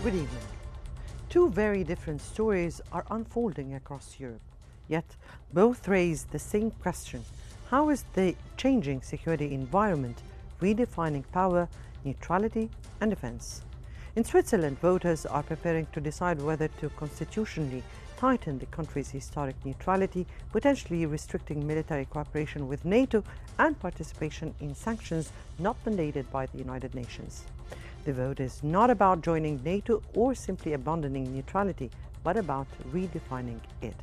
Good evening. Two very different stories are unfolding across Europe, yet both raise the same question. How is the changing security environment redefining power, neutrality, and defense? In Switzerland, voters are preparing to decide whether to constitutionally tighten the country's historic neutrality, potentially restricting military cooperation with NATO and participation in sanctions not mandated by the United Nations. The vote is not about joining NATO or simply abandoning neutrality, but about redefining it.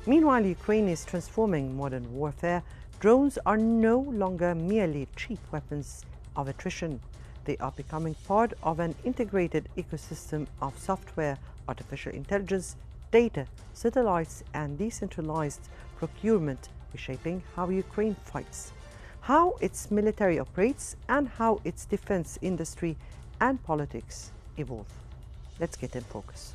Meanwhile, Ukraine is transforming modern warfare. Drones are no longer merely cheap weapons of attrition. They are becoming part of an integrated ecosystem of software, artificial intelligence, data, satellites, and decentralized procurement, reshaping how Ukraine fights, how its military operates, and how its defense industry and politics evolve. Let's get in focus.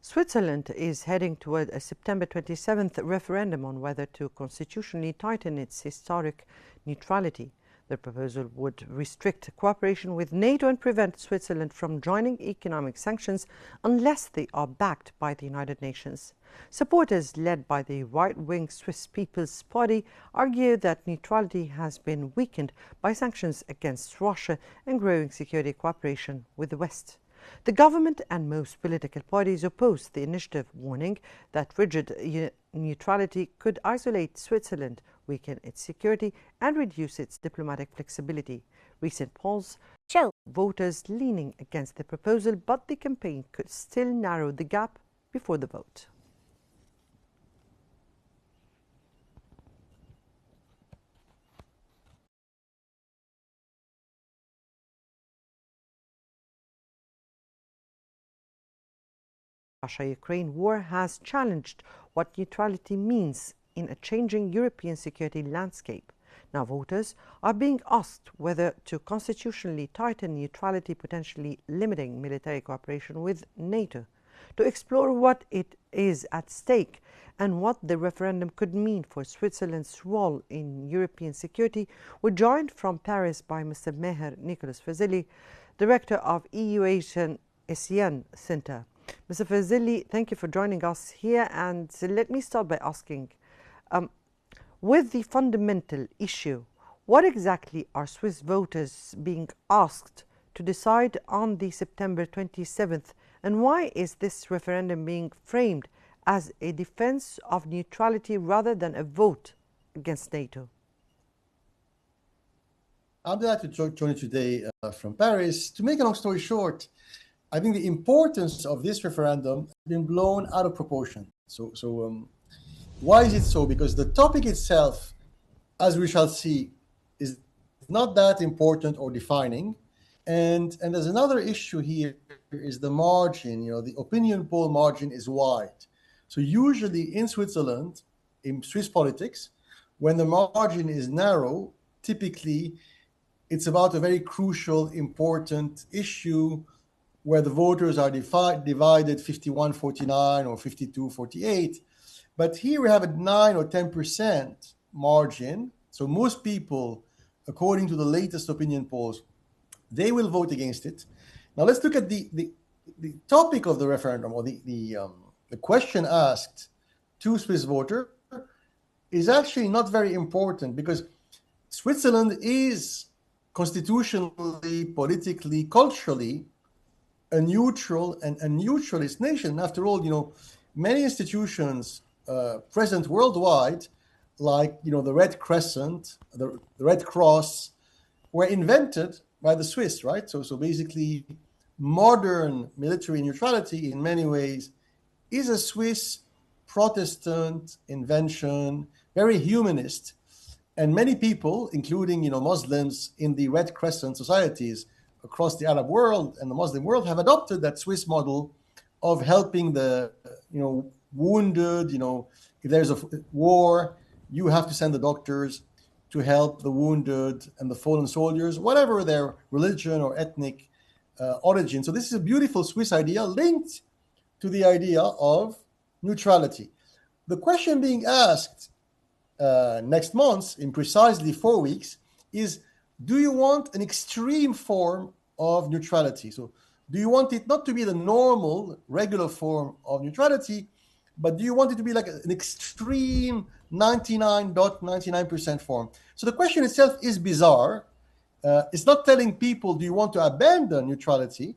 Switzerland is heading toward a September 27th referendum on whether to constitutionally tighten its historic neutrality. The proposal would restrict cooperation with NATO and prevent Switzerland from joining economic sanctions unless they are backed by the United Nations. Supporters led by the right-wing Swiss People's Party argue that neutrality has been weakened by sanctions against Russia and growing security cooperation with the West. The government and most political parties oppose the initiative, warning that rigid neutrality could isolate Switzerland, weaken its security, and reduce its diplomatic flexibility. Recent polls show voters leaning against the proposal, but the campaign could still narrow the gap before the vote. Russia-Ukraine war has challenged what neutrality means in a changing European security landscape. Now voters are being asked whether to constitutionally tighten neutrality, potentially limiting military cooperation with NATO. To explore what it is at stake and what the referendum could mean for Switzerland's role in European security, we're joined from Paris by Mr. Meher Nicholas Fazeli, Director of EU Asian ASEAN Center. Mr. Fazeli, thank you for joining us here. And let me start by asking, with the fundamental issue, what exactly are Swiss voters being asked to decide on the September 27th? And why is this referendum being framed as a defense of neutrality rather than a vote against NATO? I'm glad to join you today from Paris. To make a long story short, I think the importance of this referendum has been blown out of proportion. Why is it so? Because the topic itself, as we shall see, is not that important or defining. And there's another issue here is the margin. The opinion poll margin is wide. So usually in Switzerland, in Swiss politics, when the margin is narrow, typically it's about a very crucial, important issue where the voters are divided 51-49 or 52-48. But here we have a 9 or 10% margin. So most people, according to the latest opinion polls, they will vote against it. Now let's look at the topic of the referendum, or the question asked to Swiss voters is actually not very important, because Switzerland is constitutionally, politically, culturally a neutral and a neutralist nation. After all, many institutions present worldwide, like the Red Crescent, the Red Cross, were invented by the Swiss, right? So basically, modern military neutrality in many ways is a Swiss Protestant invention, very humanist, and many people, including Muslims in the Red Crescent societies across the Arab world and the Muslim world have adopted that Swiss model of helping the wounded. If there's a war, you have to send the doctors to help the wounded and the fallen soldiers, whatever their religion or ethnic origin. So this is a beautiful Swiss idea linked to the idea of neutrality. The question being asked next month, in precisely 4 weeks, is: do you want an extreme form of neutrality? So do you want it not to be the normal, regular form of neutrality, but do you want it to be like an extreme 99.99% form? So the question itself is bizarre. It's not telling people, do you want to abandon neutrality?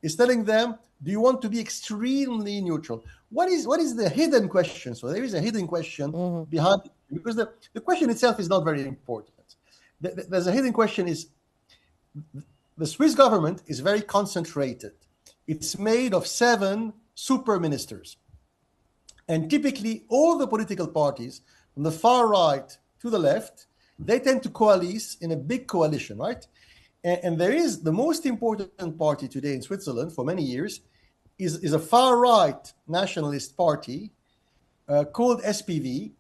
It's telling them, do you want to be extremely neutral? What is the hidden question? So there is a hidden question behind it, because the question itself is not very important. There's a hidden question is, the Swiss government is very concentrated. It's made of 7 super ministers. And typically all the political parties, from the far right to the left, they tend to coalesce in a big coalition, right? And there is the most important party today in Switzerland for many years is a far right nationalist party called SVP.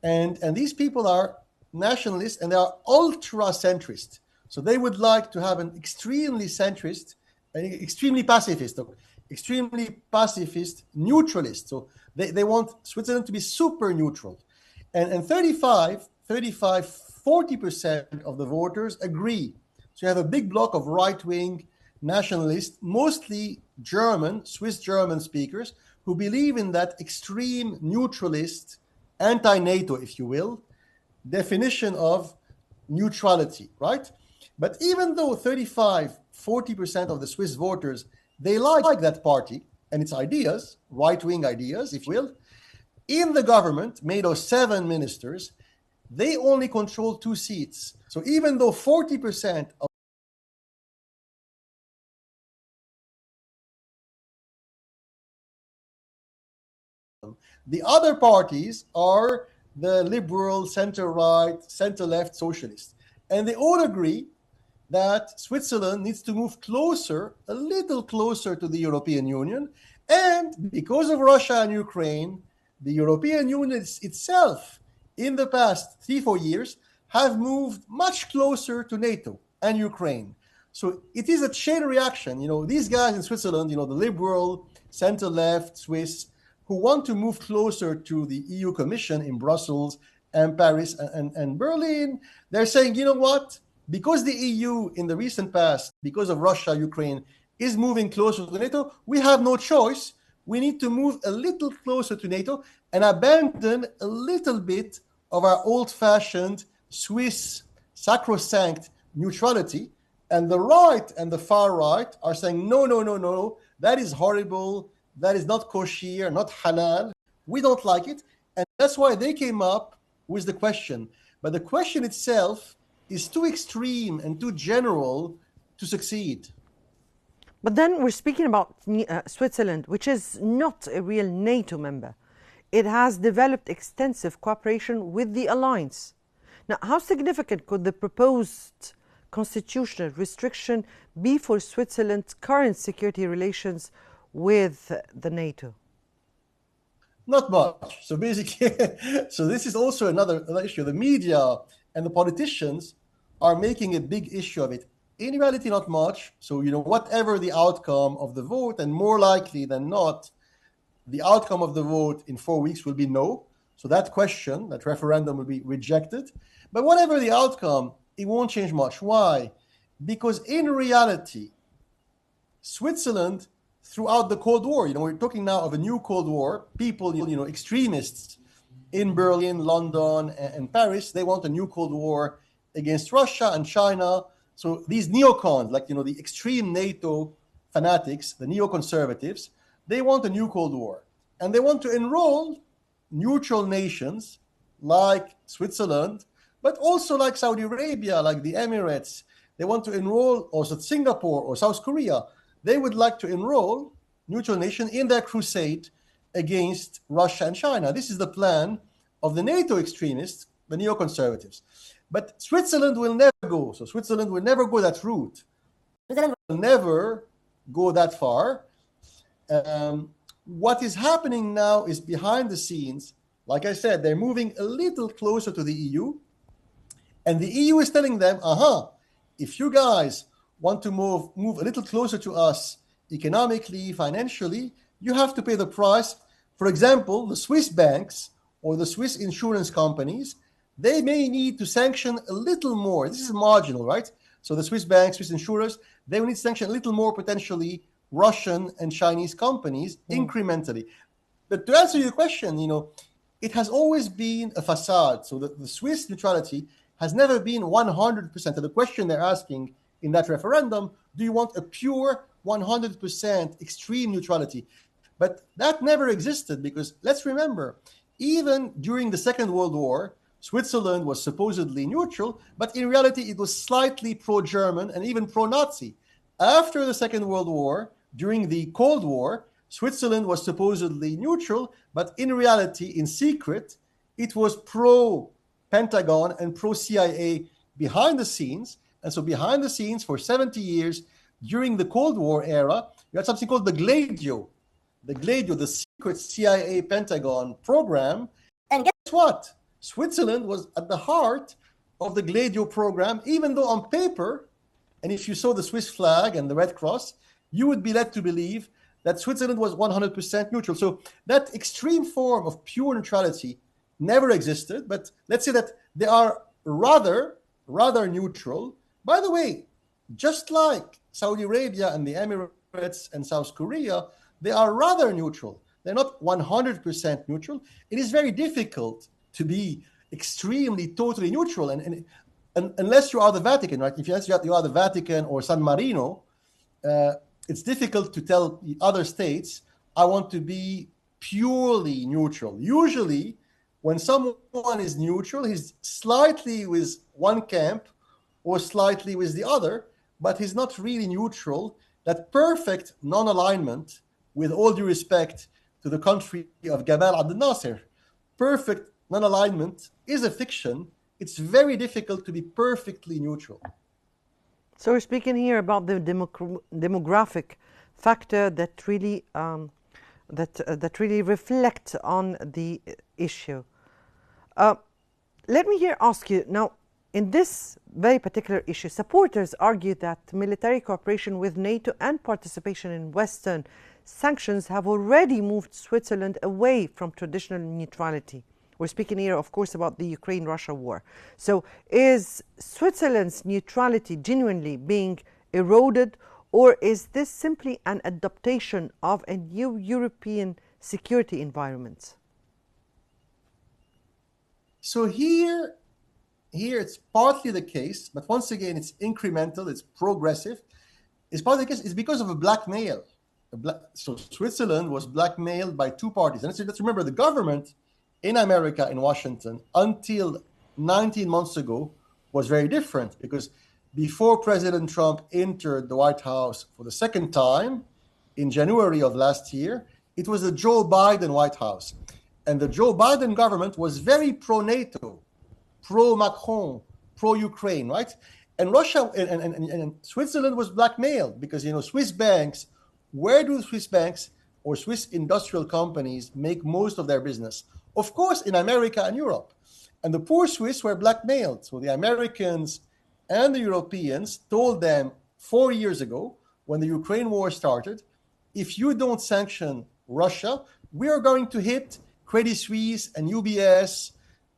And these people are nationalists and they are ultra centrist. So they would like to have an extremely centrist, extremely pacifist neutralist. So they want Switzerland to be super neutral. And 40% of the voters agree. So you have a big block of right-wing nationalists, mostly German, Swiss German speakers, who believe in that extreme neutralist, anti-NATO, if you will, definition of neutrality, right? But even though 40% of the Swiss voters, they like that party and its ideas, right-wing ideas, if you will, in the government made of 7 ministers, they only control 2 seats. So even though 40% of the other parties are the liberal, center-right, center-left socialists. And they all agree that Switzerland needs to move closer, a little closer to the European Union. And because of Russia and Ukraine, the European Union itself, in the past 3-4 years, have moved much closer to NATO and Ukraine. So it is a chain reaction. These guys in Switzerland, the liberal, center-left Swiss, who want to move closer to the EU Commission in Brussels and Paris and Berlin, they're saying, you know what? Because the EU in the recent past, because of Russia, Ukraine, is moving closer to NATO, we have no choice. We need to move a little closer to NATO and abandon a little bit of our old-fashioned Swiss sacrosanct neutrality. And the right and the far right are saying, no, that is horrible. That is not kosher, not halal. We don't like it. And that's why they came up with the question. But the question itself is too extreme and too general to succeed. But then we're speaking about Switzerland, which is not a real NATO member. It has developed extensive cooperation with the alliance. Now, how significant could the proposed constitutional restriction be for Switzerland's current security relations with the NATO? Not much. So basically, this is also another issue. The media and the politicians are making a big issue of it. In reality, not much. So, whatever the outcome of the vote, and more likely than not, the outcome of the vote in 4 weeks will be no. So that question, that referendum will be rejected. But whatever the outcome, it won't change much. Why? Because in reality, Switzerland, throughout the Cold War, we're talking now of a new Cold War. People, extremists in Berlin, London, and Paris, they want a new Cold War against Russia and China. So these neocons, like, the extreme NATO fanatics, the neoconservatives, they want a new Cold War. And they want to enroll neutral nations like Switzerland, but also like Saudi Arabia, like the Emirates. They want to enroll also Singapore or South Korea. They would like to enroll neutral nations in their crusade against Russia and China. This is the plan of the NATO extremists, the neoconservatives. But Switzerland will never go. So Switzerland will never go that route. Switzerland will never go that far. What is happening now is behind the scenes. Like I said, they're moving a little closer to the EU. And the EU is telling them, if you guys want to move a little closer to us economically, financially, you have to pay the price. For example, the Swiss banks or the Swiss insurance companies, they may need to sanction a little more. This is marginal, right? So the Swiss banks, Swiss insurers, they will need to sanction a little more potentially Russian and Chinese companies incrementally. But to answer your question, it has always been a facade. So the Swiss neutrality has never been 100%. And the question they're asking in that referendum, do you want a pure 100% extreme neutrality? But that never existed because let's remember, even during the Second World War, Switzerland was supposedly neutral, but in reality, it was slightly pro-German and even pro-Nazi. After the Second World War, during the Cold War, Switzerland was supposedly neutral, but in reality, in secret, it was pro-Pentagon and pro-CIA behind the scenes. And so behind the scenes for 70 years, during the Cold War era, you had something called the Gladio, the secret CIA Pentagon program. And guess what? Switzerland was at the heart of the Gladio program, even though on paper, and if you saw the Swiss flag and the Red Cross, you would be led to believe that Switzerland was 100% neutral. So that extreme form of pure neutrality never existed, but let's say that they are rather neutral. By the way, just like Saudi Arabia and the Emirates and South Korea, they are rather neutral. They're not 100% neutral. It is very difficult to be extremely, totally neutral, and unless you are the Vatican, right? If you are the Vatican or San Marino, it's difficult to tell the other states, I want to be purely neutral. Usually, when someone is neutral, he's slightly with one camp or slightly with the other, but he's not really neutral. That perfect non-alignment, with all due respect to the country of Gamal Abdel Nasser, perfect non-alignment is a fiction. It's very difficult to be perfectly neutral. So we're speaking here about the demographic factor that really reflects on the issue. Let me here ask you now. In this very particular issue, supporters argue that military cooperation with NATO and participation in Western sanctions have already moved Switzerland away from traditional neutrality. We're speaking here, of course, about the Ukraine-Russia war. So is Switzerland's neutrality genuinely being eroded, or is this simply an adaptation of a new European security environment? So here it's partly the case, but once again, it's incremental, it's progressive. It's partly the case, it's because of a blackmail. So Switzerland was blackmailed by two parties. And let's remember, the government in America, in Washington, until 19 months ago, was very different, because before President Trump entered the White House for the second time in January of last year, it was the Joe Biden White House. And the Joe Biden government was very pro-NATO, pro-Macron, pro-Ukraine, right? And Russia and Switzerland was blackmailed because, Swiss banks, where do Swiss banks or Swiss industrial companies make most of their business? Of course, in America and Europe. And the poor Swiss were blackmailed. So the Americans and the Europeans told them 4 years ago, when the Ukraine war started, if you don't sanction Russia, we are going to hit Credit Suisse and UBS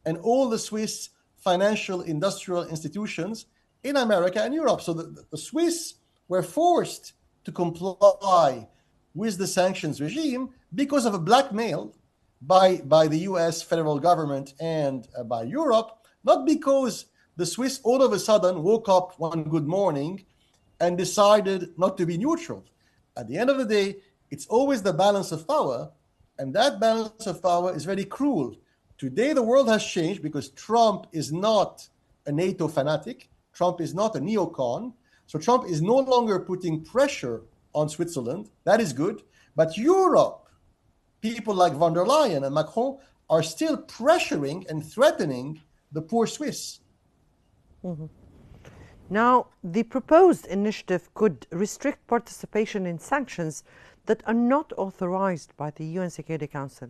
and all the Swiss financial industrial institutions in America and Europe. So the Swiss were forced to comply with the sanctions regime because of a blackmail by the US federal government and by Europe, not because the Swiss all of a sudden woke up one good morning and decided not to be neutral. At the end of the day, it's always the balance of power, and that balance of power is very cruel. Today, the world has changed because Trump is not a NATO fanatic. Trump is not a neocon. So Trump is no longer putting pressure on Switzerland. That is good. But Europe, people like von der Leyen and Macron, are still pressuring and threatening the poor Swiss. Now, the proposed initiative could restrict participation in sanctions that are not authorized by the UN Security Council.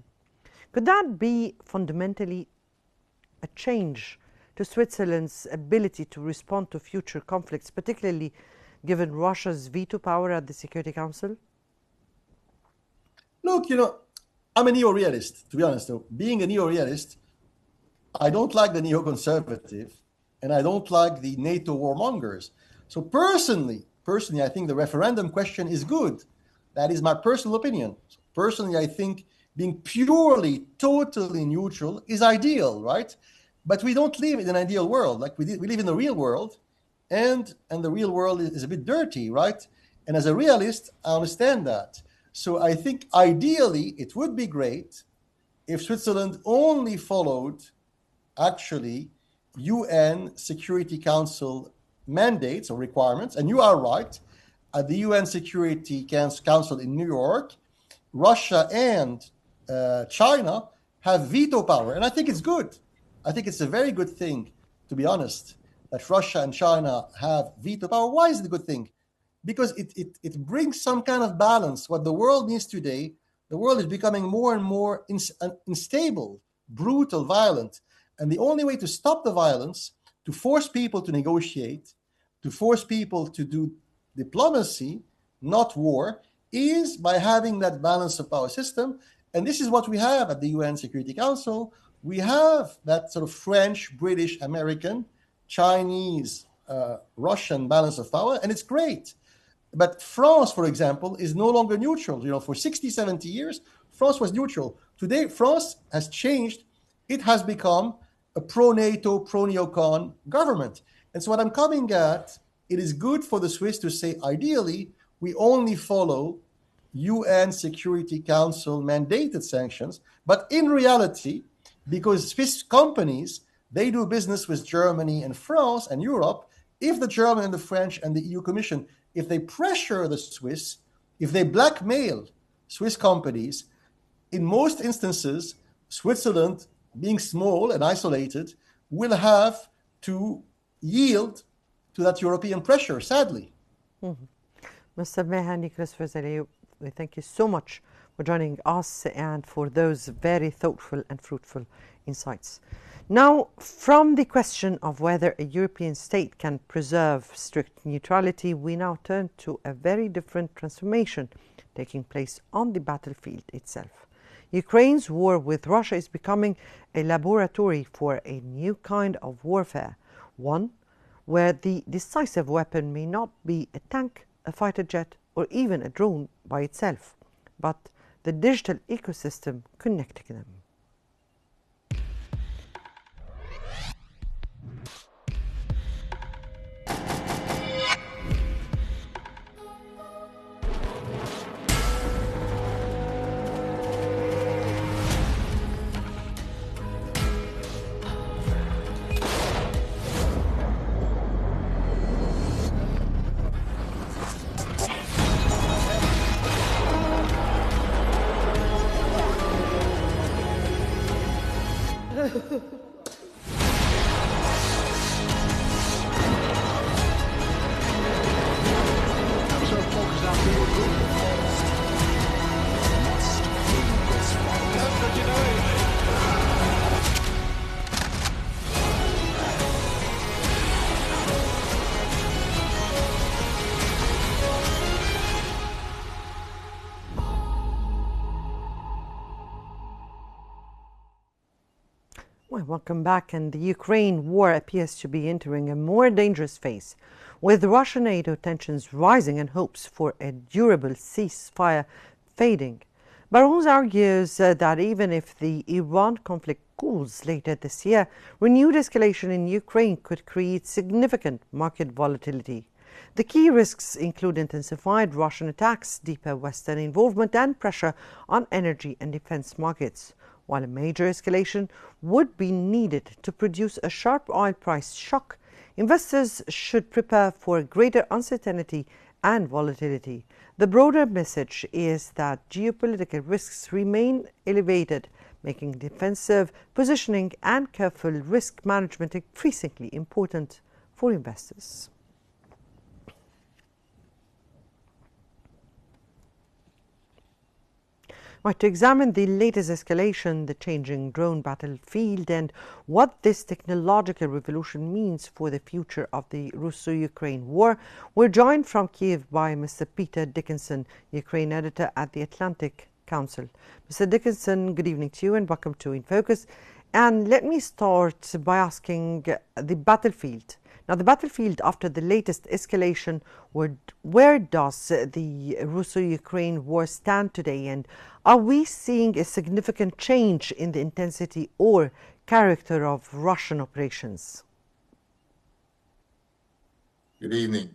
Could that be fundamentally a change to Switzerland's ability to respond to future conflicts, particularly given Russia's veto power at the Security Council? Look, I'm a neo-realist, to be honest. Though, being a neo-realist, I don't like the neoconservative, and I don't like the NATO warmongers. So personally, I think the referendum question is good. That is my personal opinion. So personally, I think being purely, totally neutral is ideal, right? But we don't live in an ideal world. Like we live in the real world, and the real world is a bit dirty, right? And as a realist, I understand that. So I think ideally it would be great if Switzerland only followed actually UN Security Council mandates or requirements. And you are right, at the UN Security Council in New York, Russia and China have veto power. And I think it's good. I think it's a very good thing, to be honest, that Russia and China have veto power. Why is it a good thing? Because it brings some kind of balance. What the world needs today, the world is becoming more and more unstable, brutal, violent. And the only way to stop the violence, to force people to negotiate, to force people to do diplomacy, not war, is by having that balance of power system. And this is what we have at the UN Security Council. We have that sort of French, British, American, Chinese, Russian balance of power, and it's great. But France, for example, is no longer neutral. For 60, 70 years, France was neutral. Today, France has changed. It has become a pro-NATO, pro-neocon government. And so what I'm coming at, it is good for the Swiss to say, ideally, we only follow UN Security Council mandated sanctions. But in reality, because Swiss companies, they do business with Germany and France and Europe, if the German and the French and the EU Commission, if they pressure the Swiss, if they blackmail Swiss companies, in most instances, Switzerland, being small and isolated, will have to yield to that European pressure, sadly. Mr. Meha Nicholas Fazeli, we thank you so much for joining us and for those very thoughtful and fruitful insights. Now, from the question of whether a European state can preserve strict neutrality, we now turn to a very different transformation taking place on the battlefield itself. Ukraine's war with Russia is becoming a laboratory for a new kind of warfare, one where the decisive weapon may not be a tank, a fighter jet, or even a drone by itself, but the digital ecosystem connecting them. Well, welcome back. And the Ukraine war appears to be entering a more dangerous phase, with Russia-NATO tensions rising and hopes for a durable ceasefire fading. Barons argues that even if the Iran conflict cools later this year, renewed escalation in Ukraine could create significant market volatility. The key risks include intensified Russian attacks, deeper Western involvement, and pressure on energy and defense markets. While a major escalation would be needed to produce a sharp oil price shock, investors should prepare for greater uncertainty and volatility. The broader message is that geopolitical risks remain elevated, making defensive positioning and careful risk management increasingly important for investors. Right, to examine the latest escalation, the changing drone battlefield, and what this technological revolution means for the future of the Russo-Ukraine war, we're joined from Kiev by Mr. Peter Dickinson, Ukraine editor at the Atlantic Council. Mr. Dickinson, good evening to you and welcome to In Focus. And let me start by asking the battlefield. Now, the battlefield after the latest escalation, where does the Russo-Ukraine war stand today? And are we seeing a significant change in the intensity or character of Russian operations? Good evening.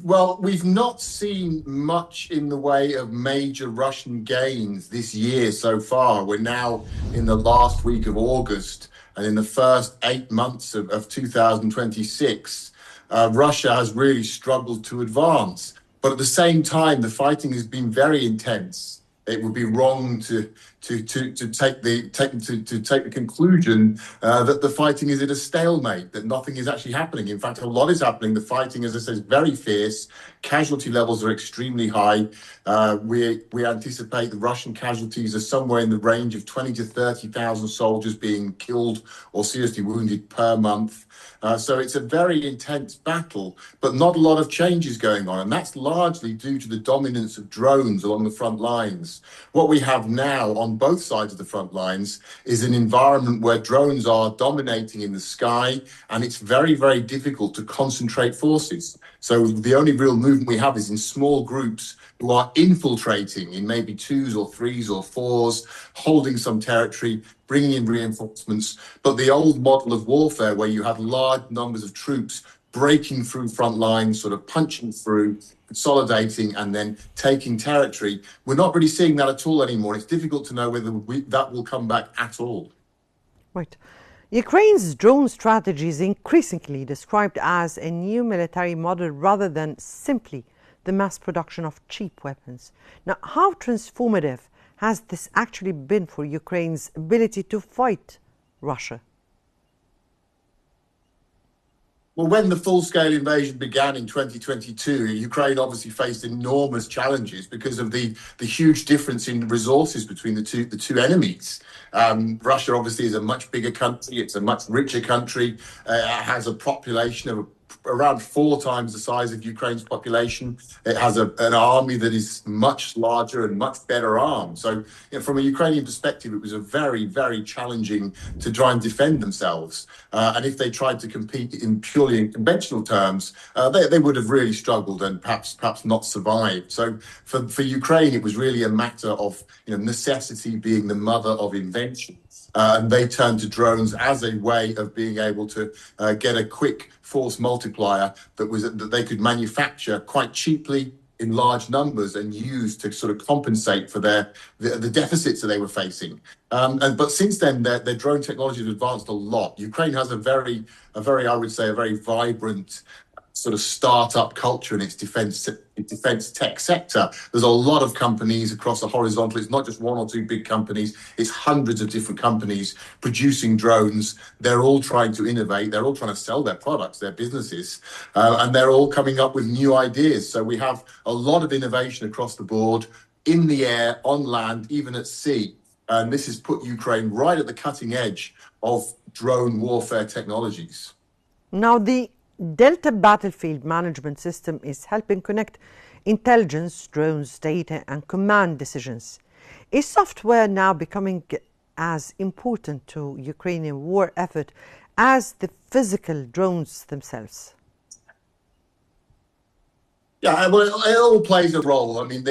Well, we've not seen much in the way of major Russian gains this year so far. We're now in the last week of August, and in the first 8 months of 2026, Russia has really struggled to advance. But at the same time, the fighting has been very intense. It would be wrong to take the conclusion that the fighting is at a stalemate, that nothing is actually happening. In fact, a lot is happening. The fighting, as I said, is very fierce. Casualty levels are extremely high. We anticipate the Russian casualties are somewhere in the range of 20 to 30,000 soldiers being killed or seriously wounded per month. So it's a very intense battle, but not a lot of changes going on. And that's largely due to the dominance of drones along the front lines. What we have now on both sides of the front lines is an environment where drones are dominating in the sky, and it's very, very difficult to concentrate forces. So the only real movement we have is in small groups who are infiltrating in maybe 2s or 3s or 4s, holding some territory, bringing in reinforcements. But the old model of warfare where you have large numbers of troops breaking through front lines, sort of punching through, consolidating, and then taking territory, we're not really seeing that at all anymore. It's difficult to know whether that will come back at all. Right. Ukraine's drone strategy is increasingly described as a new military model rather than simply the mass production of cheap weapons. Now, how transformative has this actually been for Ukraine's ability to fight Russia? Well, when the full-scale invasion began in 2022, Ukraine obviously faced enormous challenges because of the huge difference in resources between the two enemies. Russia obviously is a much bigger country. It's a much richer country. It has a population of around 4 times the size of Ukraine's population. It has an army that is much larger and much better armed. So, from a Ukrainian perspective, it was a very, very challenging to try and defend themselves. And if they tried to compete in purely conventional terms, they would have really struggled and perhaps not survived. So for Ukraine, it was really a matter of necessity being the mother of invention. And they turned to drones as a way of being able to get a quick force multiplier that they could manufacture quite cheaply in large numbers and use to sort of compensate for the deficits that they were facing. But since then, their drone technology has advanced a lot. Ukraine has a very, I would say, a very vibrant sort of startup culture in its defense tech sector. There's a lot of companies across the horizontal. It's not just 1 or 2 big companies. It's hundreds of different companies producing drones. They're all trying to innovate. They're all trying to sell their products, their businesses, and they're all coming up with new ideas. So we have a lot of innovation across the board, in the air, on land, even at sea. And this has put Ukraine right at the cutting edge of drone warfare technologies. Now, the Delta Battlefield Management System is helping connect intelligence, drones, data, and command decisions. Is software now becoming as important to Ukrainian war effort as the physical drones themselves? Yeah, well, it all plays a role. I mean,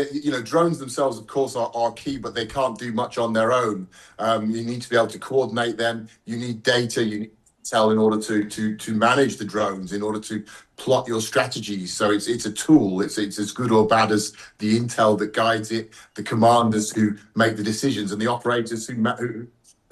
drones themselves, of course, are key, but they can't do much on their own. You need to be able to coordinate them. You need data. You need intel in order to manage the drones, in order to plot your strategies. So it's a tool. It's as good or bad as the intel that guides it, the commanders who make the decisions, and the operators who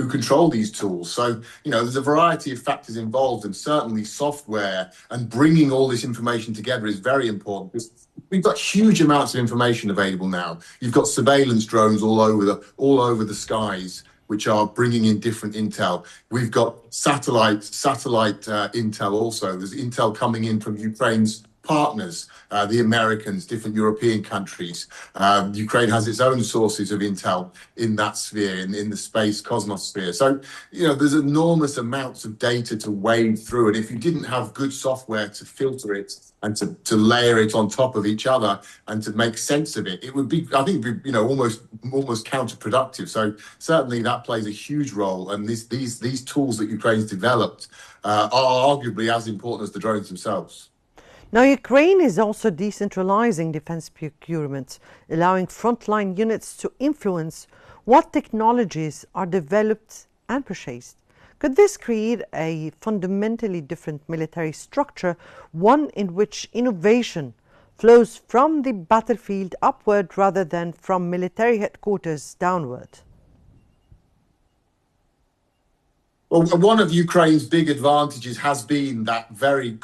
control these tools. So, there's a variety of factors involved, and certainly software and bringing all this information together is very important. We've got huge amounts of information available now. You've got surveillance drones all over the skies. which are bringing in different intel. We've got satellite intel also. There's intel coming in from Ukraine's partners, the Americans, different European countries. Ukraine has its own sources of intel in that sphere, in the space cosmos sphere. So, there's enormous amounts of data to wade through. And if you didn't have good software to filter it and to layer it on top of each other and to make sense of it, it would be, I think, almost counterproductive. So certainly that plays a huge role. And these tools that Ukraine's developed are arguably as important as the drones themselves. Now, Ukraine is also decentralizing defense procurement, allowing frontline units to influence what technologies are developed and purchased. Could this create a fundamentally different military structure, one in which innovation flows from the battlefield upward rather than from military headquarters downward? Well, one of Ukraine's big advantages has been that very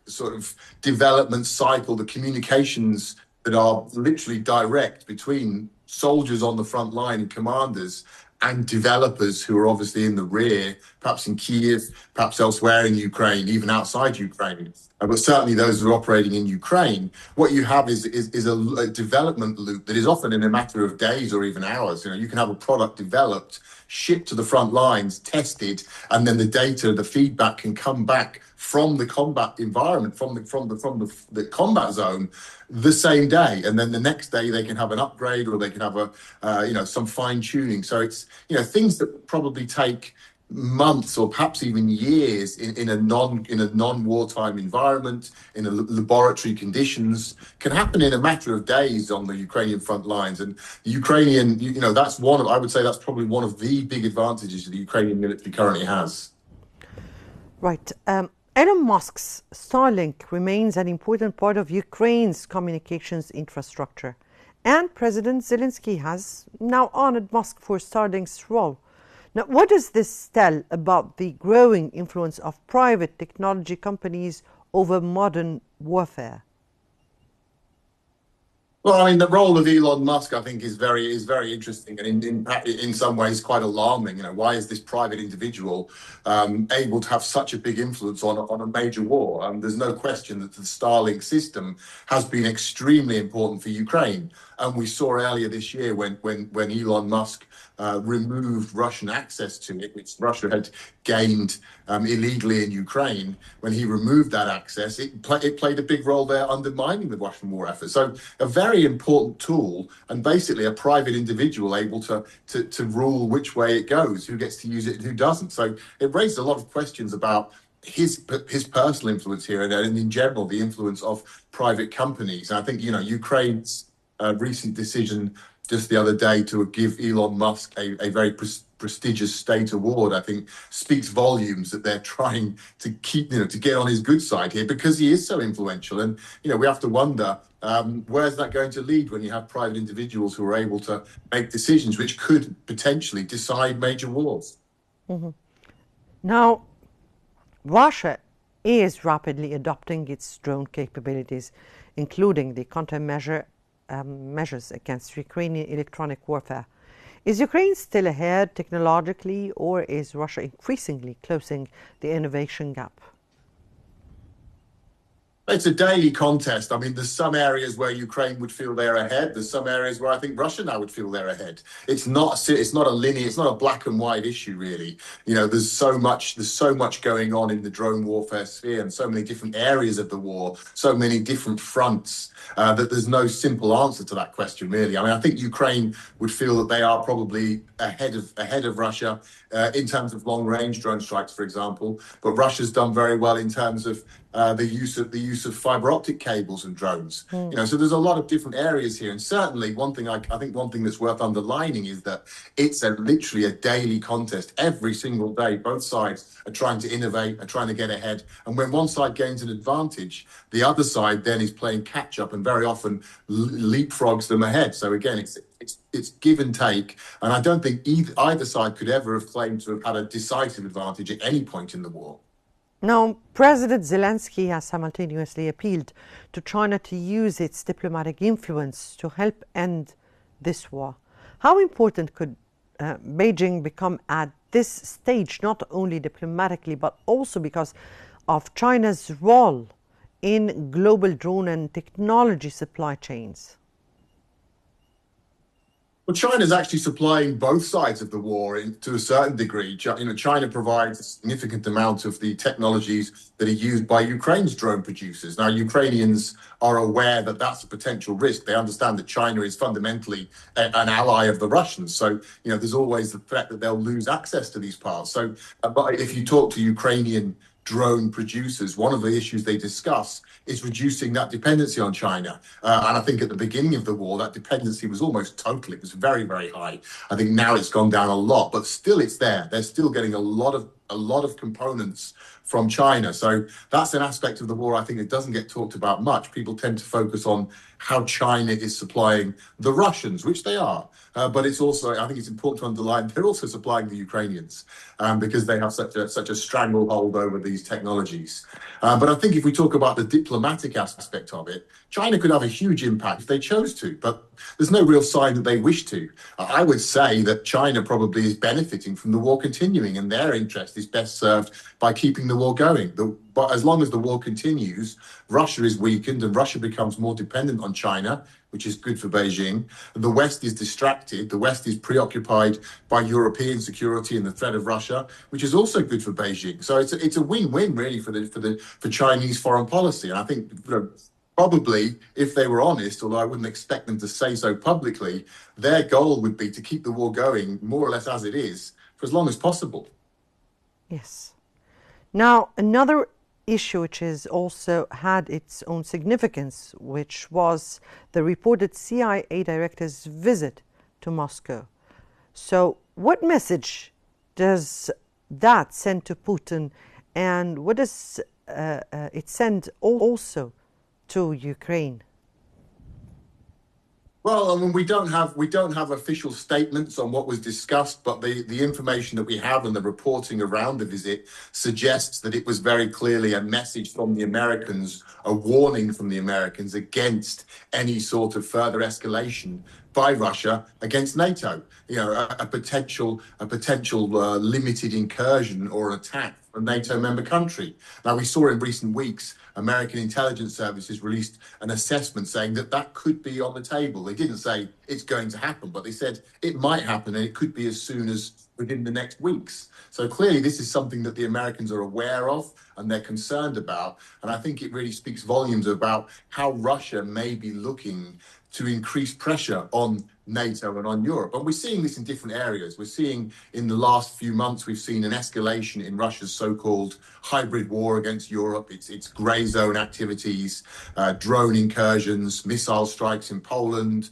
sort of development cycle, the communications that are literally direct between soldiers on the front line and commanders and developers who are obviously in the rear, perhaps in Kiev, perhaps elsewhere in Ukraine, even outside Ukraine. But certainly those who are operating in Ukraine, what you have is a development loop that is often in a matter of days or even hours. You can have a product developed, shipped to the front lines, tested, and then the data, the feedback can come back from the combat environment, from the combat zone, the same day, and then the next day they can have an upgrade or they can have some fine tuning. So it's things that probably take months or perhaps even years in a non-wartime environment, in a laboratory conditions, can happen in a matter of days on the Ukrainian front lines. And the Ukrainian, that's I would say that's probably one of the big advantages that the Ukrainian military currently has. Right. Elon Musk's Starlink remains an important part of Ukraine's communications infrastructure, and President Zelensky has now honored Musk for Starlink's role. Now, what does this tell about the growing influence of private technology companies over modern warfare? Well, I mean, the role of Elon Musk, I think, is very interesting and in some ways quite alarming. Why is this private individual able to have such a big influence on a major war? There's no question that the Starlink system has been extremely important for Ukraine. And we saw earlier this year when Elon Musk removed Russian access to it, which Russia had gained illegally in Ukraine. When he removed that access, it played a big role there undermining the Russian war effort. So a very important tool, and basically a private individual able to rule which way it goes, who gets to use it and who doesn't. So it raised a lot of questions about his personal influence here and in general the influence of private companies. And I think Ukraine's recent decision just the other day to give Elon Musk a very prestigious state award, I think speaks volumes that they're trying to keep, to get on his good side here because he is so influential. And, we have to wonder, where's that going to lead when you have private individuals who are able to make decisions which could potentially decide major wars? Mm-hmm. Now, Russia is rapidly adopting its drone capabilities, including the countermeasures against Ukrainian electronic warfare. Is Ukraine still ahead technologically, or is Russia increasingly closing the innovation gap? It's a daily contest. I mean, there's some areas where Ukraine would feel they're ahead. There's some areas where I think Russia now would feel they're ahead. It's not a linear, it's not a black and white issue, really. There's so much going on in the drone warfare sphere and so many different areas of the war, so many different fronts that there's no simple answer to that question, really. I mean, I think Ukraine would feel that they are probably ahead of Russia in terms of long-range drone strikes, for example. But Russia's done very well in terms of the use of fiber optic cables and drones. So there's a lot of different areas here, and certainly one thing that's worth underlining is that it's literally a daily contest. Every single day, both sides are trying to innovate, are trying to get ahead, and when one side gains an advantage, the other side then is playing catch up and very often leapfrogs them ahead. So again, it's give and take, and I don't think either side could ever have claimed to have had a decisive advantage at any point in the war. Now, President Zelensky has simultaneously appealed to China to use its diplomatic influence to help end this war. How important could Beijing become at this stage, not only diplomatically, but also because of China's role in global drone and technology supply chains? Well, China's actually supplying both sides of the war to a certain degree. China provides a significant amount of the technologies that are used by Ukraine's drone producers. Now, Ukrainians are aware that that's a potential risk. They understand that China is fundamentally an ally of the Russians. So, there's always the threat that they'll lose access to these parts. So, but if you talk to Ukrainian drone producers, one of the issues they discuss is reducing that dependency on China. And I think at the beginning of the war, that dependency was almost total. It was very, very high. I think now it's gone down a lot, but still it's there. They're still getting a lot of components from China. So that's an aspect of the war I think that doesn't get talked about much. People tend to focus on how China is supplying the Russians, which they are. But it's also, I think it's important to underline, they're also supplying the Ukrainians because they have such a stranglehold over these technologies. But I think if we talk about the diplomatic aspect of it, China could have a huge impact if they chose to, but there's no real sign that they wish to. I would say that China probably is benefiting from the war continuing, and their interest is best served by keeping the war going. But as long as the war continues, Russia is weakened and Russia becomes more dependent on China, which is good for Beijing. The West is distracted. The West is preoccupied by European security and the threat of Russia, which is also good for Beijing. So it's a win-win really for Chinese foreign policy. And I think probably, if they were honest, although I wouldn't expect them to say so publicly, their goal would be to keep the war going more or less as it is for as long as possible. Yes. Now, another issue which has also had its own significance, which was the reported CIA director's visit to Moscow. So what message does that send to Putin, and what does it send also to Ukraine? Well, I mean, we don't have official statements on what was discussed, but the information that we have and the reporting around the visit suggests that it was very clearly a message from the Americans, a warning from the Americans against any sort of further escalation by Russia against NATO. A potential limited incursion or attack from a NATO member country. Now, we saw in recent weeks American intelligence services released an assessment saying that could be on the table. They didn't say it's going to happen, but they said it might happen and it could be as soon as within the next weeks. So clearly this is something that the Americans are aware of and they're concerned about. And I think it really speaks volumes about how Russia may be looking to increase pressure on NATO and on Europe. And we're seeing this in different areas. We're seeing in the last few months, we've seen an escalation in Russia's so-called hybrid war against Europe. It's grey zone activities, drone incursions, missile strikes in Poland.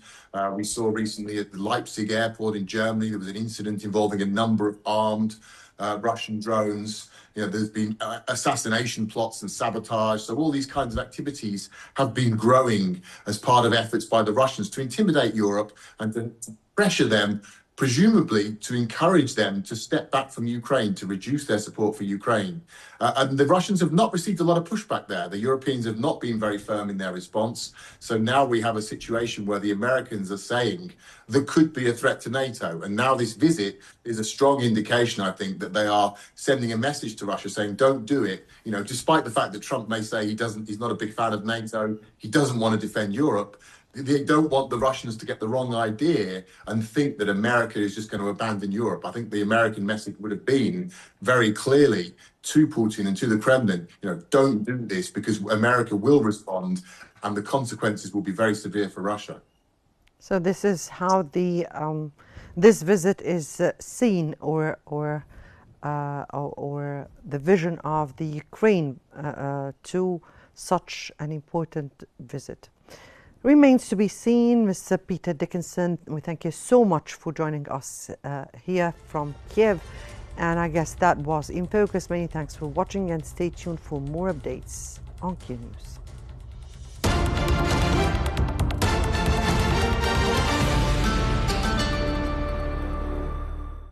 We saw recently at the Leipzig airport in Germany, there was an incident involving a number of armed Russian drones. There's been assassination plots and sabotage. So all these kinds of activities have been growing as part of efforts by the Russians to intimidate Europe and to pressure them, presumably to encourage them to step back from Ukraine, to reduce their support for Ukraine. And the Russians have not received a lot of pushback there. The Europeans have not been very firm in their response. So now we have a situation where the Americans are saying there could be a threat to NATO. And now this visit is a strong indication, I think, that they are sending a message to Russia saying, don't do it. Despite the fact that Trump may say he's not a big fan of NATO, he doesn't want to defend Europe. They don't want the Russians to get the wrong idea and think that America is just going to abandon Europe. I think the American message would have been very clearly to Putin and to the Kremlin, don't do this because America will respond and the consequences will be very severe for Russia. So this is how this visit is seen, or the vision of the Ukraine to such an important visit. Remains to be seen. Mr. Peter Dickinson, we thank you so much for joining us here from Kiev. And I guess that was In Focus. Many thanks for watching and stay tuned for more updates on Qnews.